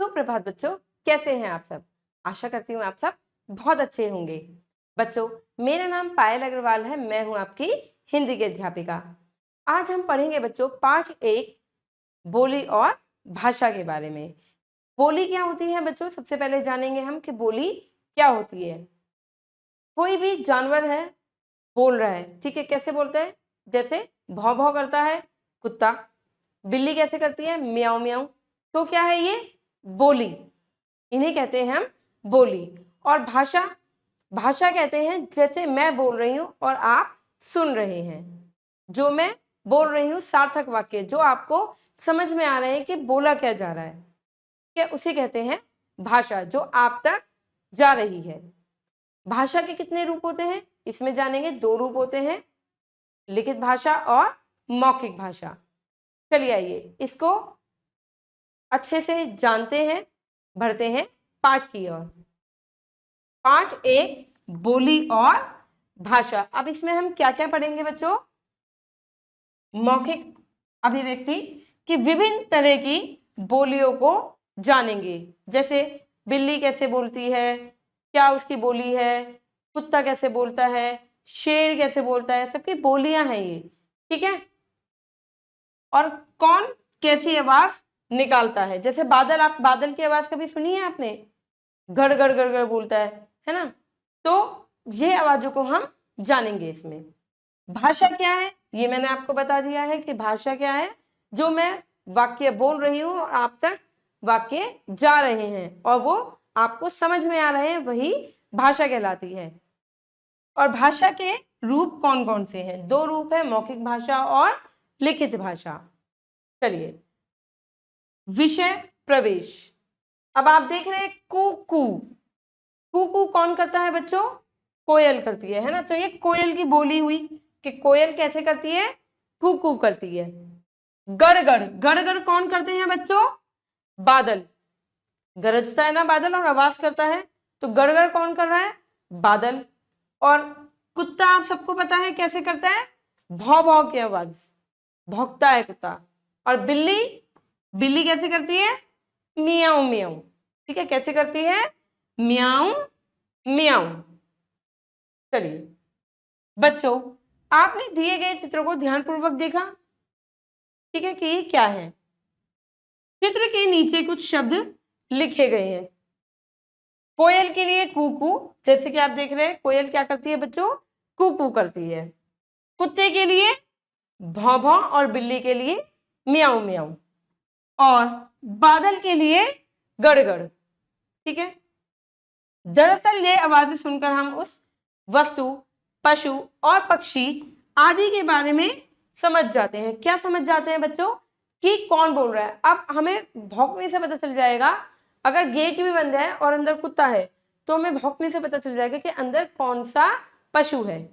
सुप्रभात बच्चों, कैसे हैं आप सब। आशा करती हूँ आप सब बहुत अच्छे होंगे। बच्चों, मेरा नाम पायल अग्रवाल है। मैं हूँ आपकी हिंदी की अध्यापिका। आज हम पढ़ेंगे बच्चों पाठ 1 बोली और भाषा के बारे में। बोली क्या होती है बच्चों, सबसे पहले जानेंगे हम कि बोली क्या होती है। कोई भी जानवर है, बोल रहा है, ठीक है। कैसे बोलता है? जैसे भौं भौं करता है कुत्ता, बिल्ली कैसे करती है? म्याऊं म्याऊं। तो क्या है ये? बोली। इन्हें कहते हैं हम बोली। और भाषा, भाषा कहते हैं जैसे मैं बोल रही हूं और आप सुन रहे हैं। जो मैं बोल रही हूं सार्थक वाक्य, जो आपको समझ में आ रहे हैं कि बोला क्या जा रहा है, क्या उसे कहते हैं भाषा, जो आप तक जा रही है। भाषा के कितने रूप होते हैं इसमें जानेंगे। 2 रूप होते हैं, लिखित भाषा और मौखिक भाषा। चलिए आइए इसको अच्छे से जानते हैं, बढ़ते हैं पाठ की ओर। पाठ 1 बोली और भाषा। अब इसमें हम क्या क्या पढ़ेंगे बच्चों? मौखिक अभिव्यक्ति की विभिन्न तरह की बोलियों को जानेंगे। जैसे बिल्ली कैसे बोलती है, क्या उसकी बोली है, कुत्ता कैसे बोलता है, शेर कैसे बोलता है, सबकी बोलियां हैं ये, ठीक है। और कौन कैसी आवाज निकालता है। जैसे बादल, आप बादल की आवाज कभी सुनी है आपने? गड़ गड़ गड़ गड़ बोलता है ना। तो ये आवाजों को हम जानेंगे इसमें। भाषा क्या है ये मैंने आपको बता दिया है कि भाषा क्या है, जो मैं वाक्य बोल रही हूं और आप तक वाक्य जा रहे हैं और वो आपको समझ में आ रहे हैं, वही भाषा कहलाती है। और भाषा के रूप कौन कौन से हैं? 2 रूप है, मौखिक भाषा और लिखित भाषा। चलिए, विषय प्रवेश। अब आप देख रहे हैं कू कू कौन करता है बच्चों? कोयल करती है ना। तो ये कोयल की बोली हुई कि कोयल कैसे करती है? कू करती है। गड़ कौन करते हैं बच्चों? बादल। गरजता है ना बादल और आवाज करता है, तो गड़ कौन कर रहा है? बादल। और कुत्ता आप सबको पता है कैसे करता है? भौ भौ की आवाज, भौंकता है कुत्ता। और बिल्ली, बिल्ली कैसे करती है? मियाऊं मियाऊं, ठीक है। कैसे करती है? मियाऊं मियाऊं। चलिए बच्चों, आपने दिए गए चित्रों को ध्यानपूर्वक देखा, ठीक है, कि ये क्या है। चित्र के नीचे कुछ शब्द लिखे गए हैं। कोयल के लिए कूकू, जैसे कि आप देख रहे हैं कोयल क्या करती है बच्चों? कूकू करती है। कुत्ते के लिए भौं भौं और बिल्ली के लिए म्याऊं म्याऊं और बादल के लिए गड़गड़, ठीक है। दरअसल ये आवाजें सुनकर हम उस वस्तु, पशु और पक्षी आदि के बारे में समझ जाते हैं। क्या समझ जाते हैं बच्चों? कि कौन बोल रहा है। अब हमें भौंकने से पता चल जाएगा, अगर गेट भी बंद है और अंदर कुत्ता है तो हमें भौंकने से पता चल जाएगा कि अंदर कौन सा पशु है,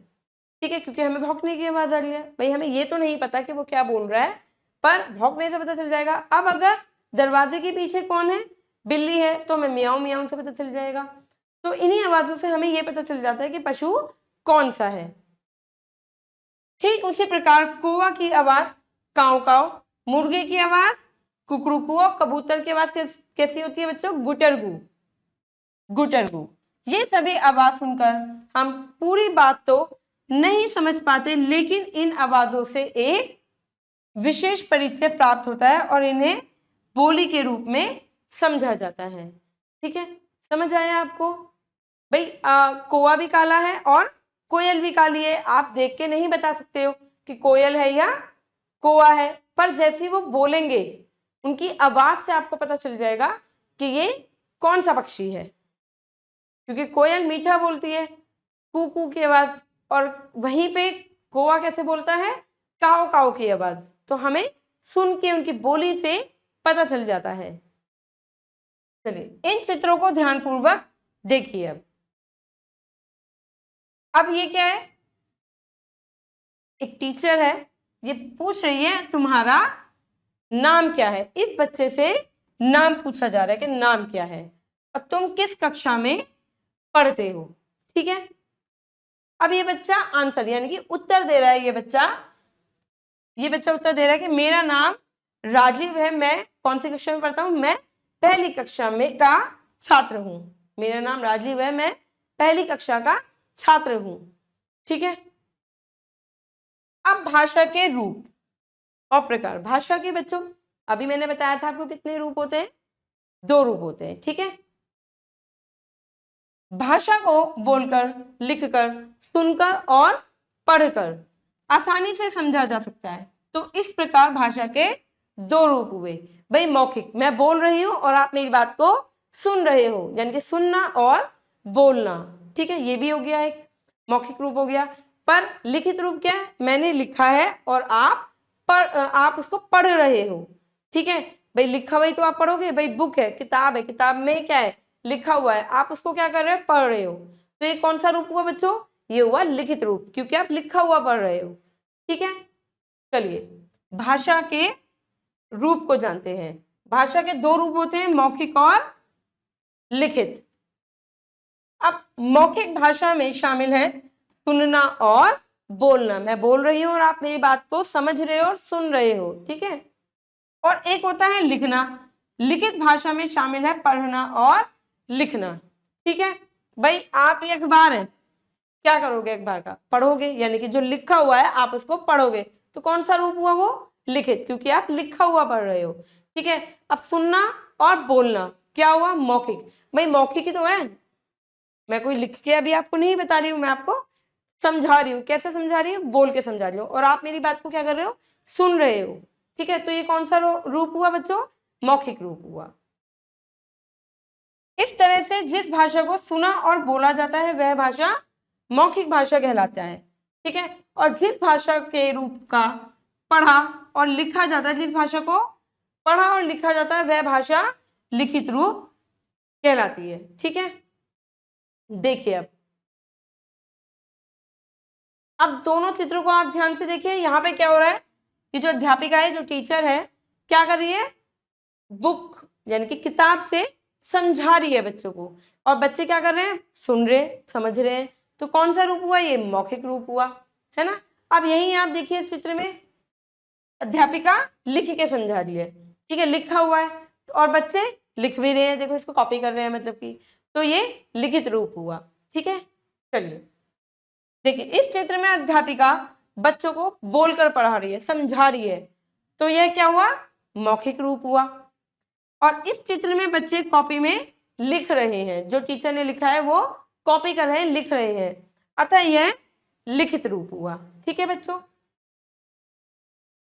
ठीक है, क्योंकि हमें भौंकने की आवाज आ रही है। भाई हमें ये तो नहीं पता कि वो क्या बोल रहा है, पर भौंकने से पता चल जाएगा। अब अगर दरवाजे के पीछे कौन है? बिल्ली है, तो हमें मियाऊं मियाऊं से पता चल जाएगा। तो इन्हीं आवाजों से हमें यह पता चल जाता है कि पशु कौन सा है। ठीक उसी प्रकार कौवा की आवाज काव काव, मुर्गे की आवाज कुकड़ुकू और कबूतर की आवाज कैसी होती है बच्चों? गुटरगू गुटरगू। ये सभी आवाज सुनकर हम पूरी बात तो नहीं समझ पाते, लेकिन इन आवाजों से एक विशेष परिचय प्राप्त होता है और इन्हें बोली के रूप में समझा जाता है, ठीक है। समझ आया आपको? भाई कौवा भी काला है और कोयल भी काली है। आप देख के नहीं बता सकते हो कि कोयल है या कौवा है, पर जैसे वो बोलेंगे उनकी आवाज से आपको पता चल जाएगा कि ये कौन सा पक्षी है, क्योंकि कोयल मीठा बोलती है, कू की आवाज, और वहीं पे कौवा कैसे बोलता है? काव काव की आवाज। तो हमें सुन के उनकी बोली से पता चल जाता है। चलिए इन चित्रों को ध्यानपूर्वक देखिए। अब ये क्या है? एक टीचर है, ये पूछ रही है तुम्हारा नाम क्या है। इस बच्चे से नाम पूछा जा रहा है कि नाम क्या है और तुम किस कक्षा में पढ़ते हो, ठीक है। अब ये बच्चा आंसर यानी कि उत्तर दे रहा है। ये बच्चा उत्तर दे रहा है कि मेरा नाम राजीव है, मैं कौन सी कक्षा में पढ़ता हूं? मैं पहली कक्षा में का छात्र हूं। मेरा नाम राजीव है, मैं पहली कक्षा का छात्र हूं। ठीक है। अब भाषा के रूप और प्रकार। भाषा के बच्चों अभी मैंने बताया था आपको कितने रूप होते हैं, 2 रूप होते हैं। ठीक है। भाषा को बोलकर, लिखकर, सुनकर और पढ़कर आसानी से समझा जा सकता है। तो इस प्रकार भाषा के 2 रूप हुए। भाई मौखिक, मैं बोल रही हूं और आप मेरी बात को सुन रहे हो, यानी कि सुनना और बोलना। ठीक है, ये भी हो गया, एक मौखिक रूप हो गया। पर लिखित रूप क्या है, मैंने लिखा है और आप उसको पढ़ रहे हो। ठीक है। भाई लिखा हुआ ही तो आप पढ़ोगे, भाई बुक है, किताब में क्या है, लिखा हुआ है, आप उसको क्या कर रहे हो, पढ़ रहे हो। तो ये कौन सा रूप हुआ बच्चों, ये हुआ लिखित रूप, क्योंकि आप लिखा हुआ पढ़ रहे हो। ठीक है। चलिए भाषा के रूप को जानते हैं। भाषा के 2 रूप होते हैं, मौखिक और लिखित। अब मौखिक भाषा में शामिल है सुनना और बोलना। मैं बोल रही हूं और आप मेरी बात को समझ रहे हो और सुन रहे हो। ठीक है। और एक होता है लिखना। लिखित भाषा में शामिल है पढ़ना और लिखना। ठीक है। भाई आप ये अखबार है, क्या करोगे, अखबार का पढ़ोगे, यानी कि जो लिखा हुआ है आप उसको पढ़ोगे। तो कौन सा रूप हुआ वो, लिखित, क्योंकि आप लिखा हुआ पढ़ रहे हो। ठीक है। अब सुनना और बोलना क्या हुआ, मौखिक। भाई मौखिक ही तो है, मैं कोई लिख के अभी आपको नहीं बता रही हूं, मैं आपको समझा रही हूँ। कैसे समझा रही हूँ, बोल के समझा रही हूँ, और आप मेरी बात को क्या कर रहे हो, सुन रहे हो। ठीक है। तो ये कौन सा रूप हुआ बच्चों, मौखिक रूप हुआ। इस तरह से जिस भाषा को सुना और बोला जाता है वह भाषा मौखिक भाषा कहलाता है। ठीक है। और जिस भाषा के रूप का पढ़ा और लिखा जाता है, जिस भाषा को पढ़ा और लिखा जाता है वह भाषा लिखित रूप कहलाती है। ठीक है। देखिए अब दोनों चित्रों को आप ध्यान से देखिए। यहाँ पे क्या हो रहा है, ये जो अध्यापिका है, जो टीचर है, क्या कर रही है, बुक यानी कि किताब से समझा रही है बच्चों को, और बच्चे क्या कर रहे हैं, सुन रहे, समझ रहे हैं। तो कौन सा रूप हुआ, ये मौखिक रूप हुआ, है ना। अब यही आप देखिए इस चित्र में अध्यापिका लिख के समझा रही है। ठीक है, लिखा हुआ है और बच्चे लिख भी रहे हैं, देखो इसको कॉपी कर रहे हैं, मतलब कि तो ये लिखित रूप हुआ। ठीक है। चलिए देखिए इस चित्र में अध्यापिका बच्चों को बोलकर पढ़ा रही है, समझा रही है, तो यह क्या हुआ, मौखिक रूप हुआ। और इस चित्र में बच्चे कॉपी में लिख रहे हैं, जो टीचर ने लिखा है वो कॉपी कर रहे हैं, लिख रहे हैं, अतः यह लिखित रूप हुआ। ठीक है बच्चों।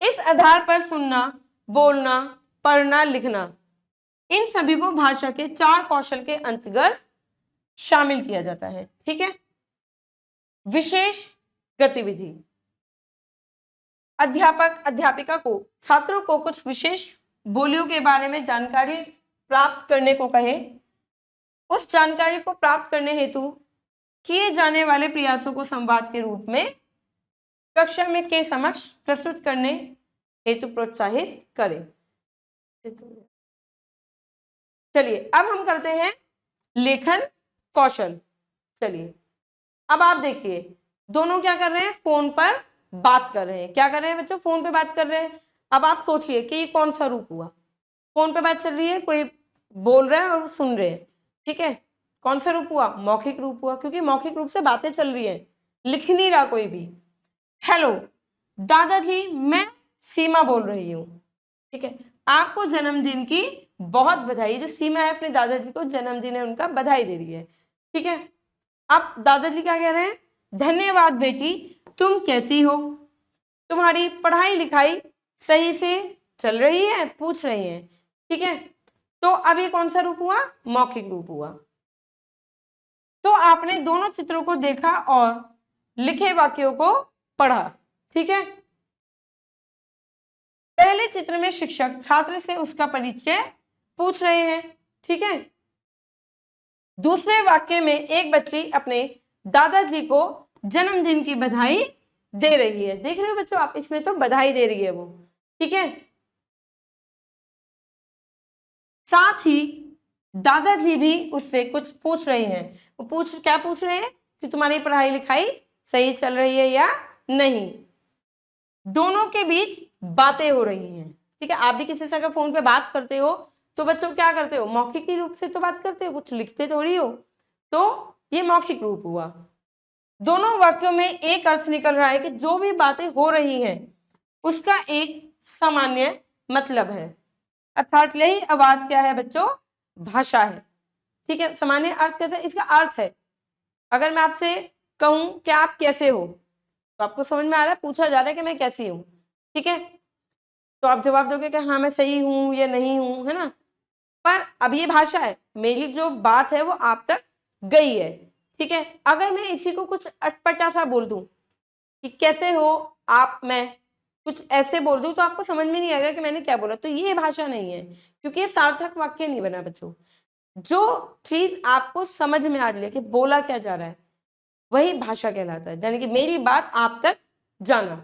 इस आधार पर सुनना, बोलना, पढ़ना, लिखना, इन सभी को भाषा के 4 कौशल के अंतर्गत शामिल किया जाता है। ठीक है। विशेष गतिविधि। अध्यापक अध्यापिका को छात्रों को कुछ विशेष बोलियों के बारे में जानकारी प्राप्त करने को कहे। उस जानकारी को प्राप्त करने हेतु किए जाने वाले प्रयासों को संवाद के रूप में कक्षा में के समक्ष प्रस्तुत करने हेतु प्रोत्साहित करें। चलिए अब हम करते हैं लेखन कौशल। चलिए अब आप देखिए दोनों क्या कर रहे हैं, फोन पर बात कर रहे हैं। क्या कर रहे हैं बच्चों, फोन पे बात कर रहे हैं। अब आप सोचिए कि ये कौन सा रूप हुआ, फोन पे बात चल रही है, कोई बोल रहा है और सुन रहे हैं। ठीक है, कौन सा रूप हुआ, मौखिक रूप हुआ, क्योंकि मौखिक रूप से बातें चल रही है, लिख नहीं रहा कोई भी। हेलो दादाजी, मैं सीमा बोल रही हूँ। ठीक है, आपको जन्मदिन की बहुत बधाई। जो सीमा है अपने दादाजी को जन्मदिन है उनका, बधाई दे रही है। ठीक है, आप दादाजी क्या कह रहे हैं, धन्यवाद बेटी, तुम कैसी हो, तुम्हारी पढ़ाई लिखाई सही से चल रही है, पूछ रही हैं। ठीक है, तो अब ये कौन सा रूप हुआ, मौखिक रूप हुआ। तो आपने दोनों चित्रों को देखा और लिखे वाक्यों को पढ़ा। ठीक है, पहले चित्र में शिक्षक छात्र से उसका परिचय पूछ रहे हैं। ठीक है, दूसरे वाक्य में एक बच्ची अपने दादाजी को जन्मदिन की बधाई दे रही है। देख रहे हो बच्चों आप, इसमें तो बधाई दे रही है वो। ठीक है, साथ ही दादाजी भी उससे कुछ पूछ रहे हैं। वो क्या पूछ रहे हैं कि तुम्हारी पढ़ाई लिखाई सही चल रही है या नहीं। दोनों के बीच बातें हो रही हैं। ठीक है, आप भी किसी से अगर फोन पे बात करते हो तो बच्चों क्या करते हो, मौखिक ही रूप से तो बात करते हो, कुछ लिखते थोड़ी हो, तो ये मौखिक रूप हुआ। दोनों वाक्यों में एक अर्थ निकल रहा है कि जो भी बातें हो रही हैं उसका एक सामान्य मतलब है, अर्थात यही आवाज क्या है बच्चों, भाषा है। ठीक है, सामान्य अर्थ कैसे, इसका अर्थ है। अगर मैं आपसे कहूं कि आप कैसे हो, तो आपको समझ में आ रहा है, पूछा जा रहा है कि मैं कैसी हूं, ठीक है, तो आप जवाब दोगे कि हाँ मैं सही हूं या नहीं हूं, है ना। पर अब ये भाषा है, मेरी जो बात है वो आप तक गई है, ठीक है। अगर मैं इसी को कुछ अटपटा सा बोल दूं कि कैसे हो आप, मैं कुछ ऐसे बोल दूं, तो आपको समझ में नहीं आएगा कि मैंने क्या बोला, तो ये भाषा नहीं है, क्योंकि ये सार्थक वाक्य नहीं बना बच्चों। जो चीज आपको समझ में आ रही है कि बोला क्या जा रहा है, वही भाषा कहलाता है, यानी कि मेरी बात आप तक जाना।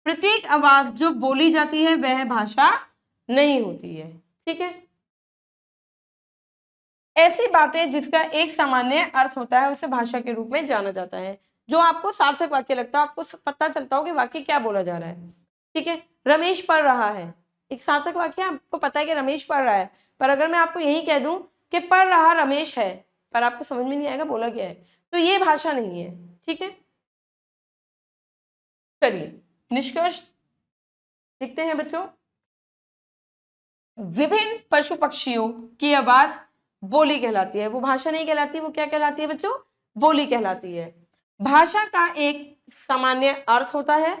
प्रत्येक आवाज जो बोली जाती है वह भाषा नहीं होती है, ठीक है। ऐसी बातें जिसका एक सामान्य अर्थ होता है उसे भाषा के रूप में जाना जाता है। जो आपको सार्थक वाक्य लगता है, आपको पता चलता हो कि वाक्य क्या बोला जा रहा है, ठीक है। रमेश पढ़ रहा है, एक सार्थक वाक्य, आपको पता है कि रमेश पढ़ रहा है, पर अगर मैं आपको यही कह दूं कि पढ़ रहा रमेश है, पर आपको समझ में नहीं आएगा बोला क्या है, तो ये भाषा नहीं है, ठीक है। चलिए निष्कर्ष लिखते हैं बच्चों। विभिन्न पशु पक्षियों की आवाज बोली कहलाती है, वो भाषा नहीं कहलाती, वो क्या कहलाती है बच्चों, बोली कहलाती है। भाषा का एक सामान्य अर्थ होता है,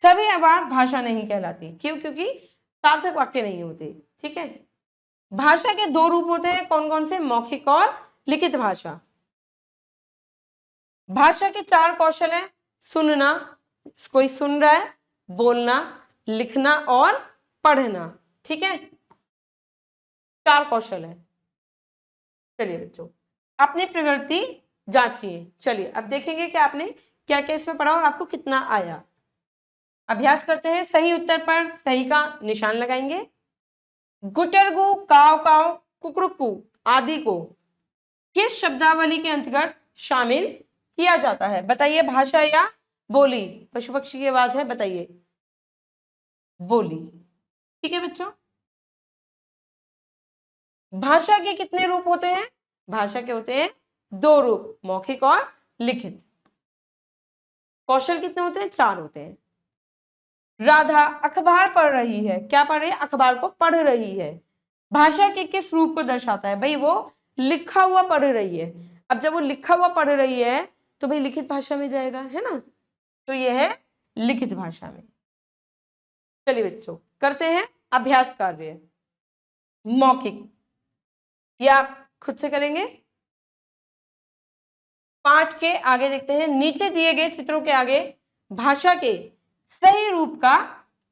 सभी आवाज भाषा नहीं कहलाती, क्यों, क्योंकि सार्थक वाक्य नहीं होते, ठीक है। भाषा के दो रूप होते हैं, कौन कौन से, मौखिक और लिखित भाषा। भाषा के चार कौशल है, सुनना, कोई सुन रहा है, बोलना, लिखना और पढ़ना, ठीक है, चार कौशल है। चलिए बच्चों अपनी प्रगति जांचिए। चलिए अब देखेंगे कि आपने क्या क्या इसमें पढ़ा और आपको कितना आया। अभ्यास करते हैं, सही उत्तर पर सही का निशान लगाएंगे। गुटरगु, काव काव, कुकड़ुकू आदि को किस शब्दावली के अंतर्गत शामिल किया जाता है, बताइए, भाषा या बोली। पशु पक्षी की आवाज है, बताइए, बोली, ठीक है बच्चों। भाषा के कितने रूप होते हैं, भाषा के होते हैं दो रूप, मौखिक और लिखित। कौशल कितने होते हैं, चार होते हैं। राधा अखबार पढ़ रही है, क्या पढ़ रही है, अखबार को पढ़ रही है, भाषा के किस रूप को दर्शाता है, भाई वो लिखा हुआ पढ़ रही है। अब जब वो लिखा हुआ पढ़ रही है तो भाई लिखित भाषा में जाएगा, है ना, तो ये है लिखित भाषा में। चलिए बच्चों करते हैं अभ्यास कार्य। मौखिक, या आप खुद से करेंगे। पाठ के आगे देखते हैं, नीचे दिए गए चित्रों के आगे भाषा के सही रूप का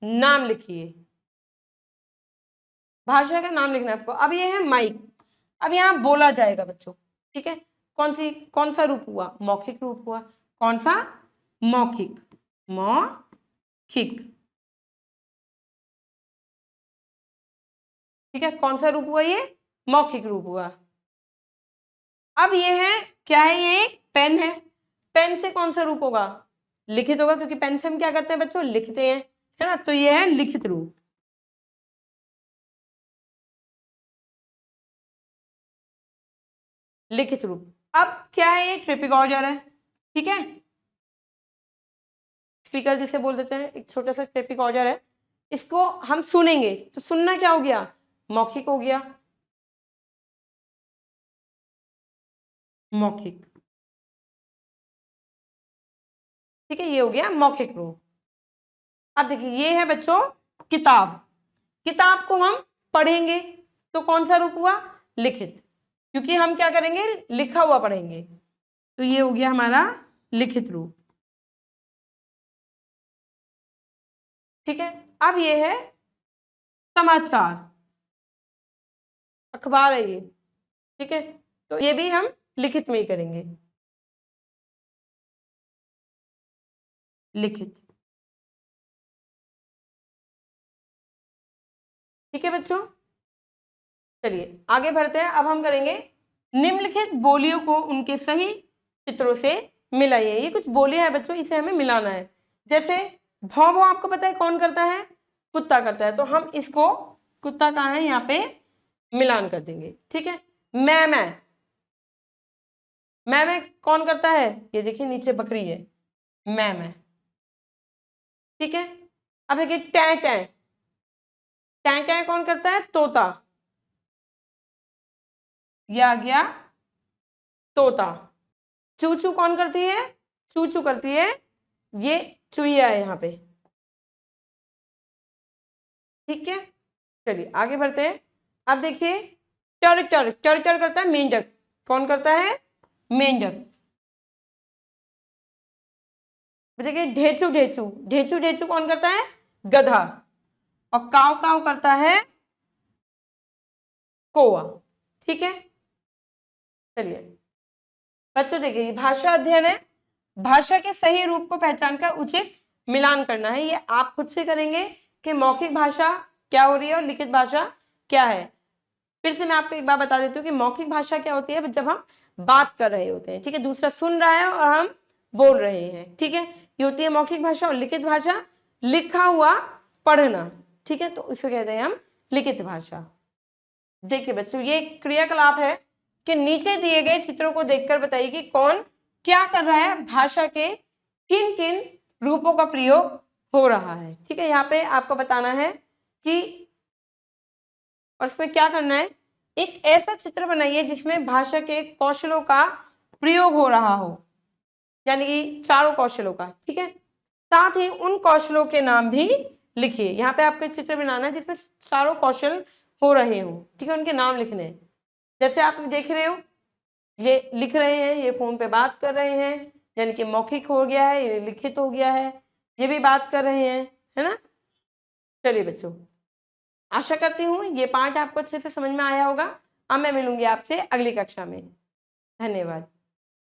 नाम लिखिए। भाषा का नाम लिखना है आपको। अब ये है माइक, अब यहां बोला जाएगा बच्चों, ठीक है। कौन सा रूप हुआ, मौखिक रूप हुआ, कौन सा, मौखिक, मौखिक, ठीक है। कौन सा रूप हुआ, ये मौखिक रूप हुआ। अब ये है क्या है, ये पेन है, पेन से कौन सा रूप होगा, लिखित होगा, क्योंकि पेन से हम क्या करते हैं बच्चों, लिखते हैं, है ना, तो ये है लिखित रूप। लिखित रूप। अब क्या है, ये ट्रिपिक औजार है, ठीक है, स्पीकर जिसे बोल देते हैं, एक छोटा सा ट्रिपिक औजार है। इसको हम सुनेंगे तो सुनना क्या हो गया, मौखिक हो गया, मौखिक, ठीक है, ये हो गया मौखिक रूप। अब देखिए ये है बच्चों किताब, किताब को हम पढ़ेंगे तो कौन सा रूप हुआ, लिखित, क्योंकि हम क्या करेंगे, लिखा हुआ पढ़ेंगे, तो ये हो गया हमारा लिखित रूप, ठीक है। अब ये है समाचार, अखबार है ये, ठीक है, तो ये भी हम लिखित में ही करेंगे, लिखित, ठीक है बच्चों। चलिए आगे बढ़ते हैं। अब हम करेंगे निम्नलिखित बोलियों को उनके सही चित्रों से मिलाइए। ये कुछ बोलियां हैं बच्चों, इसे हमें मिलाना है। जैसे भौं भौं आपको पता है कौन करता है, कुत्ता करता है, तो हम इसको कुत्ता कहाँ है, यहाँ पे मिलान कर देंगे। ठीक है, मैं कौन करता है, ये देखिए नीचे बकरी है, मैं। ठीक है, अब देखिए टै टै, टै टै कौन करता है, तोता, ये आ गया तोता। चू चू कौन करती है, चू चू करती है ये चुईया है यहाँ पे। ठीक है, चलिए आगे बढ़ते हैं। अब देखिए टर टर टर टर करता है मेंढक, कौन करता है, मेंढक। देखिए ढेचू ढेचू, ढेचू ढेचू कौन करता है, गधा। और काव काव करता है कौवा। ठीक है, चलिए बच्चों देखिए भाषा अध्ययन है, भाषा के सही रूप को पहचान कर उचित मिलान करना है। ये आप खुद से करेंगे कि मौखिक भाषा क्या हो रही है और लिखित भाषा क्या है। फिर से मैं आपको एक बार बता देती हूँ कि मौखिक भाषा क्या होती है, जब हम बात कर रहे होते हैं, ठीक है, दूसरा सुन रहा है और हम बोल रहे हैं। ठीक है, ये होती है मौखिक भाषा। और लिखित भाषा लिखा हुआ पढ़ना। ठीक है, तो इसे कहते हैं हम लिखित भाषा। देखिए बच्चों ये क्रियाकलाप है कि नीचे दिए गए चित्रों को देखकर बताइए कि कौन क्या कर रहा है, भाषा के किन किन रूपों का प्रयोग हो रहा है। ठीक है, यहाँ पे आपको बताना है कि और इसमें क्या करना है, एक ऐसा चित्र बनाइए जिसमें भाषा के कौशलों का प्रयोग हो रहा हो, यानी कि चारों कौशलों का। ठीक है, साथ ही उन कौशलों के नाम भी लिखिए। यहाँ पे आपको चित्र बनाना है जिसमें चारों कौशल हो रहे हो। ठीक है, उनके नाम लिखने हैं। जैसे आप देख रहे हो ये लिख रहे हैं, ये फोन पे बात कर रहे हैं, यानी कि मौखिक हो गया है, ये लिखित हो गया है, ये भी बात कर रहे हैं, है ना। चलिए बच्चों आशा करती हूँ ये पाठ आपको अच्छे से समझ में आया होगा। अब मैं मिलूंगी आपसे अगली कक्षा में। धन्यवाद।